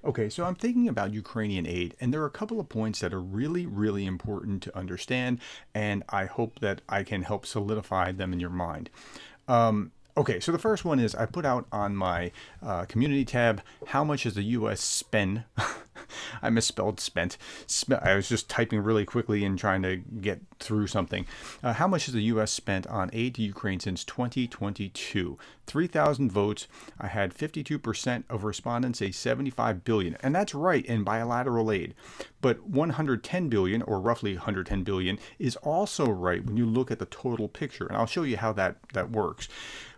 Okay, so I'm thinking about Ukrainian aid, and there are a couple of points that are really, really important to understand, and I hope that I can help solidify them in your mind. Okay, so the first one is I put out on my community tab how much does the U.S. spend. I misspelled spent. I was just typing really quickly and trying to get through something. How much has the U.S. spent on aid to Ukraine since 2022? 3,000 votes. I had 52% of respondents say 75 billion, and that's right in bilateral aid. But 110 billion, or roughly 110 billion, is also right when you look at the total picture, and I'll show you how that works.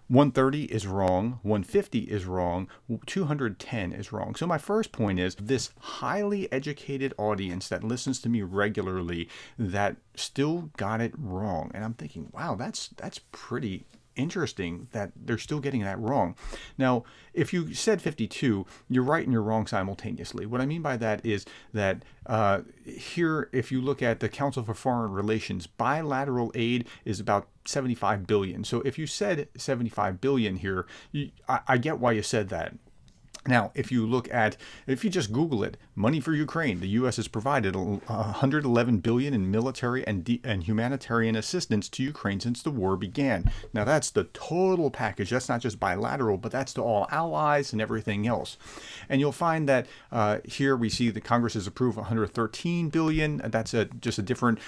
130 is wrong, 150 is wrong, 210 is wrong. So my first point is this highly educated audience that listens to me regularly that still got it wrong. And I'm thinking, wow, that's pretty interesting that they're still getting that wrong. Now, if you said 52, you're right and you're wrong simultaneously. What I mean by that is that here, if you look at the Council for Foreign Relations, bilateral aid is about 75 billion. So if you said 75 billion here, I get why you said that. Now, if you just Google it, money for Ukraine, the U.S. has provided 111 billion in military and humanitarian assistance to Ukraine since the war began. Now, that's the total package. That's not just bilateral, but that's to all allies and everything else. And you'll find that here we see the Congress has approved 113 billion. That's just a different.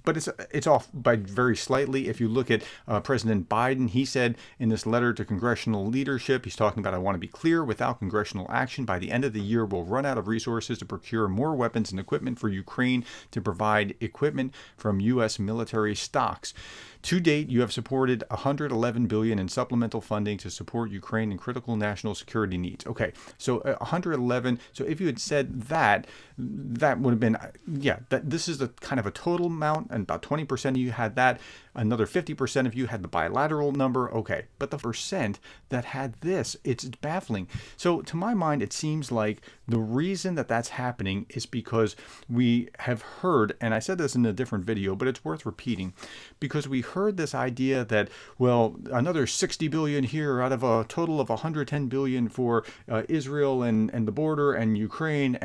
But it's off by very slightly. If you look at President Biden, he said in this letter to congressional leadership, he's talking about, I want to be clear, without congressional action, by the end of the year, we'll run out of resources to procure more weapons and equipment for Ukraine to provide equipment from U.S. military stocks. To date, you have supported 111 billion in supplemental funding to support Ukraine and critical national security needs. Okay, so 111. So if you had said that, that would have been, yeah, this is the kind of a total amount, and about 20% of you had that. Another 50% of you had the bilateral number. Okay, but the percent that had this, it's baffling. So to my mind, it seems like the reason that that's happening is because we have heard, and I said this in a different video, but it's worth repeating, because we heard this idea that, well, another 60 billion here out of a total of 110 billion for Israel and the border and Ukraine,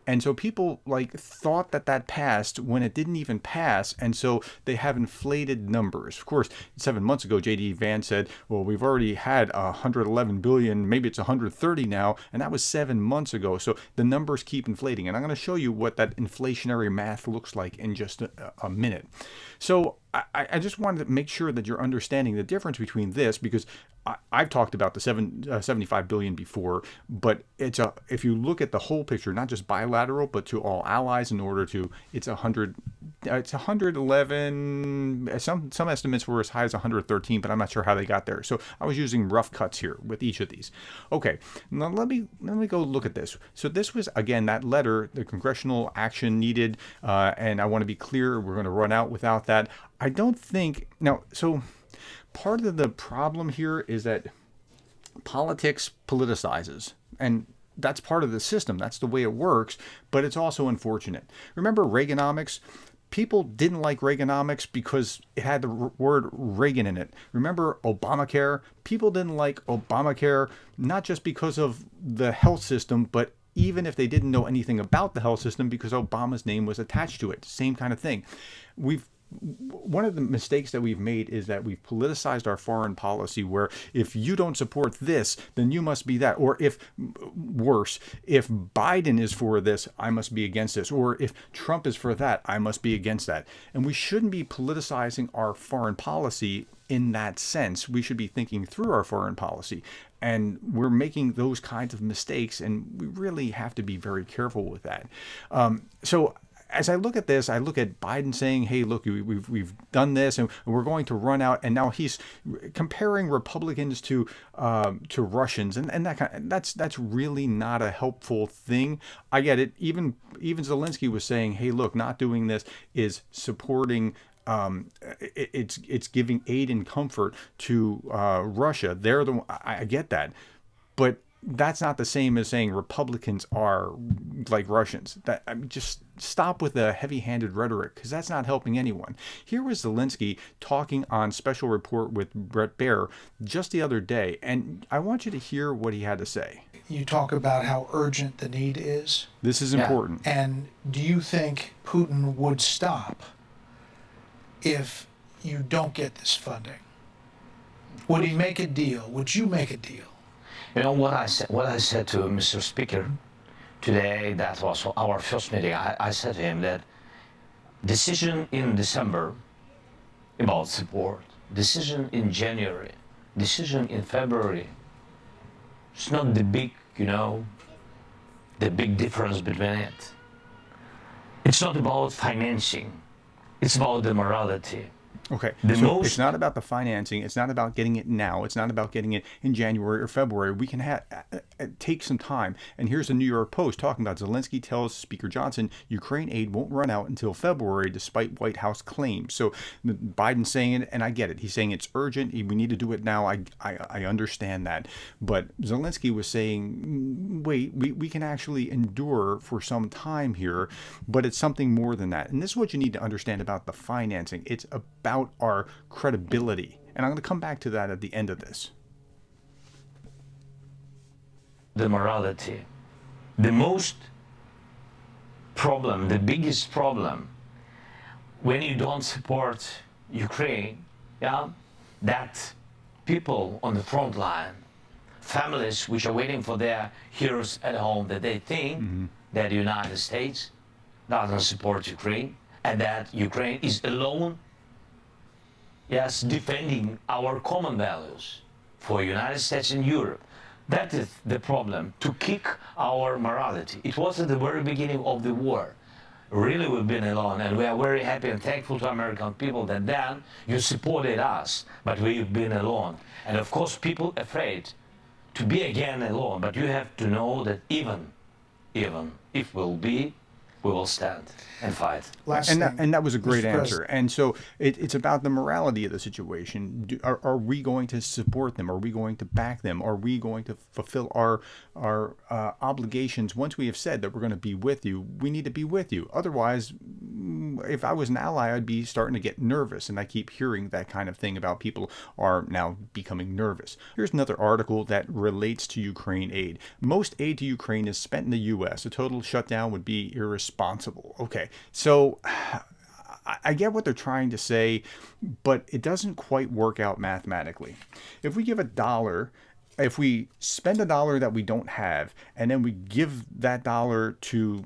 and so people thought that passed when it didn't even pass, and so they have inflated numbers. Of course, 7 months ago, J.D. Vance said, well, we've already had 111 billion, maybe it's 130 now, and that was 7 months ago. So the numbers keep inflating, and I'm going to show you what that inflationary math looks like in just a minute. So I just wanted to make sure that you're understanding the difference between this, because I've talked about the 75 billion before, but if you look at the whole picture, not just bilateral, but to all allies, it's 111. Some estimates were as high as 113, but I'm not sure how they got there. So I was using rough cuts here with each of these. Okay, now let me go look at this. So this was, again, that letter, the congressional action needed, and I want to be clear, we're going to run out without that. I don't think now. So part of the problem here is that politics politicizes, and that's part of the system. That's the way it works, but it's also unfortunate. Remember Reaganomics? People didn't like Reaganomics because it had the word Reagan in it. Remember Obamacare? People didn't like Obamacare, not just because of the health system, but even if they didn't know anything about the health system, because Obama's name was attached to it. Same kind of thing. One of the mistakes that we've made is that we've politicized our foreign policy, where if you don't support this, then you must be that. Or if Biden is for this, I must be against this. Or if Trump is for that, I must be against that. And we shouldn't be politicizing our foreign policy in that sense. We should be thinking through our foreign policy. And we're making those kinds of mistakes, and we really have to be very careful with that. So as I look at this, I look at Biden saying, hey, look, we've done this and we're going to run out. And now he's comparing Republicans to Russians. And that's really not a helpful thing. I get it. Even Zelensky was saying, hey, look, not doing this is supporting it's giving aid and comfort to Russia. I get that. But that's not the same as saying Republicans are like Russians. That, I mean, just stop with the heavy-handed rhetoric, because that's not helping anyone. Here was Zelensky talking on Special Report with Brett Baer just the other day, and I want you to hear what he had to say. You talk about how urgent the need is. This is important. And do you think Putin would stop if you don't get this funding? Would he make a deal? Would you make a deal? You know what I said to Mr. Speaker today, that was our first meeting. I said to him that decision in December about support, decision in January, decision in February, it's not the big, the big difference between it. It's not about financing. It's about the morality. Okay, so it's not about the financing. It's not about getting it now. It's not about getting it in January or February. We can take some time. And here's the New York Post talking about Zelensky tells Speaker Johnson Ukraine aid won't run out until February, despite White House claims. So Biden's saying it, and I get it. He's saying it's urgent. We need to do it now. I understand that. But Zelensky was saying, wait, we can actually endure for some time here, but it's something more than that. And this is what you need to understand about the financing. It's about our credibility. And I'm going to come back to that at the end of this. The morality. The biggest problem, when you don't support Ukraine, that people on the front line, families which are waiting for their heroes at home, that they think that the United States doesn't support Ukraine, and that Ukraine is alone, defending our common values for United States and Europe. That is the problem, to kick our morality. It was at the very beginning of the war. Really, we've been alone, and we are very happy and thankful to American people that then you supported us, but we've been alone. And of course, people afraid to be again alone, but you have to know that even if we will stand and fight. And that was a great answer. And so it's about the morality of the situation. Are we going to support them? Are we going to back them? Are we going to fulfill our obligations? Once we have said that we're going to be with you, we need to be with you. Otherwise, if I was an ally, I'd be starting to get nervous. And I keep hearing that kind of thing about people are now becoming nervous. Here's another article that relates to Ukraine aid. Most aid to Ukraine is spent in the U.S. A total shutdown would be irresponsible. Okay, so I get what they're trying to say, but it doesn't quite work out mathematically. If we give if we spend $1 that we don't have, and then we give that dollar to,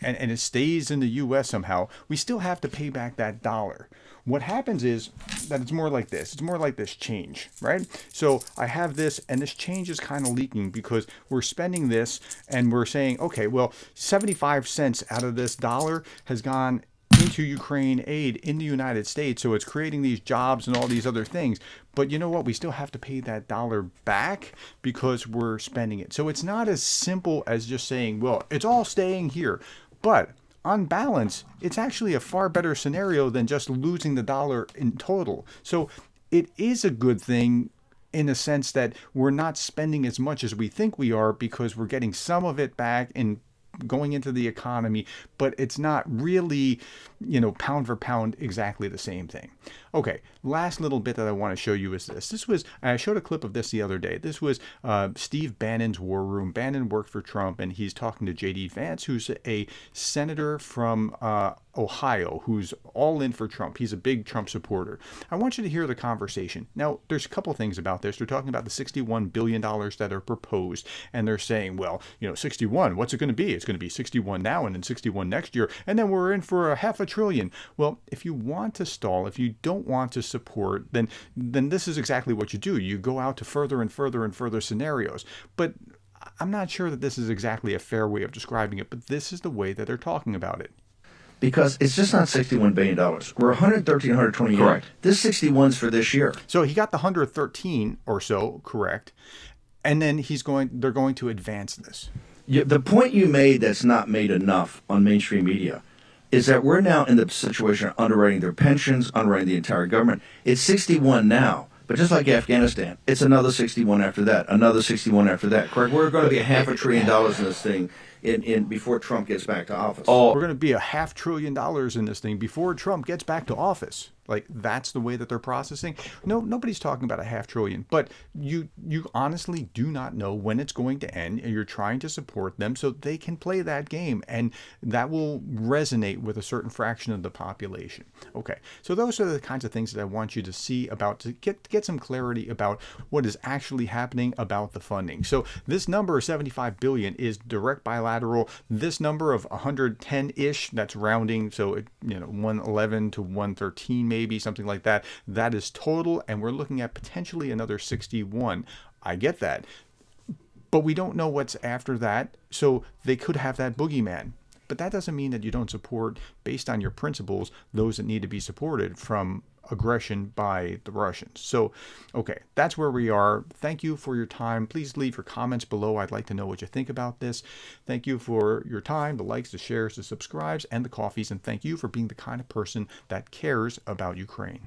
and it stays in the U.S. somehow, we still have to pay back that dollar. What happens is that it's more like this. It's more like this change, right? So I have this, and this change is kind of leaking because we're spending this, and we're saying, okay, well, 75 cents out of this dollar has gone into Ukraine aid in the United States, so it's creating these jobs and all these other things. But you know what? We still have to pay that dollar back because we're spending it. So it's not as simple as just saying, well, it's all staying here. But on balance, it's actually a far better scenario than just losing the dollar in total. So it is a good thing in the sense that we're not spending as much as we think we are because we're getting some of it back in going into the economy, but it's not really, pound for pound exactly the same thing. Okay, last little bit that I want to show you is this. I showed a clip of this the other day. This was Steve Bannon's War Room. Bannon worked for Trump, and he's talking to J.D. Vance, who's a senator from Ohio, who's all in for Trump. He's a big Trump supporter. I want you to hear the conversation. Now, there's a couple things about this. They're talking about the $61 billion that are proposed, and they're saying, well, 61, what's it going to be? It's going to be 61 now and then 61 next year, and then we're in for a $500 billion. Well, if you want to stall, if you don't want to support, then this is exactly what you do. You go out to further and further and further scenarios. But I'm not sure that this is exactly a fair way of describing it, but this is the way that they're talking about it. Because it's just not $61 billion. We're 113, 120 Correct. This 61's for this year. So he got the 113 or so correct, and then they're going to advance this. The point you made that's not made enough on mainstream media is that we're now in the situation of underwriting their pensions, underwriting the entire government. It's 61 now, but But just like Afghanistan, it's another 61 after that, another 61 after that. Correct? We're going to be $500 billion in this thing in before Trump gets back to office. We're going to be $500 billion in this thing before Trump gets back to office. Like, that's the way that they're processing. No, nobody's talking about $500 billion, but you honestly do not know when it's going to end, and you're trying to support them so they can play that game, and that will resonate with a certain fraction of the population. Okay, so those are the kinds of things that I want you to see about, to get some clarity about what is actually happening about the funding. So this number of 75 billion is direct bilateral. This number of 110-ish, that's rounding, so 111 to 113 maybe, something like that, that is total, and we're looking at potentially another 61. I get that, but we don't know what's after that, so they could have that boogeyman. But that doesn't mean that you don't support, based on your principles, those that need to be supported from aggression by the Russians. So, okay, that's where we are. Thank you for your time. Please leave your comments below. I'd like to know what you think about this. Thank you for your time, the likes, the shares, the subscribes, and the coffees. And thank you for being the kind of person that cares about Ukraine.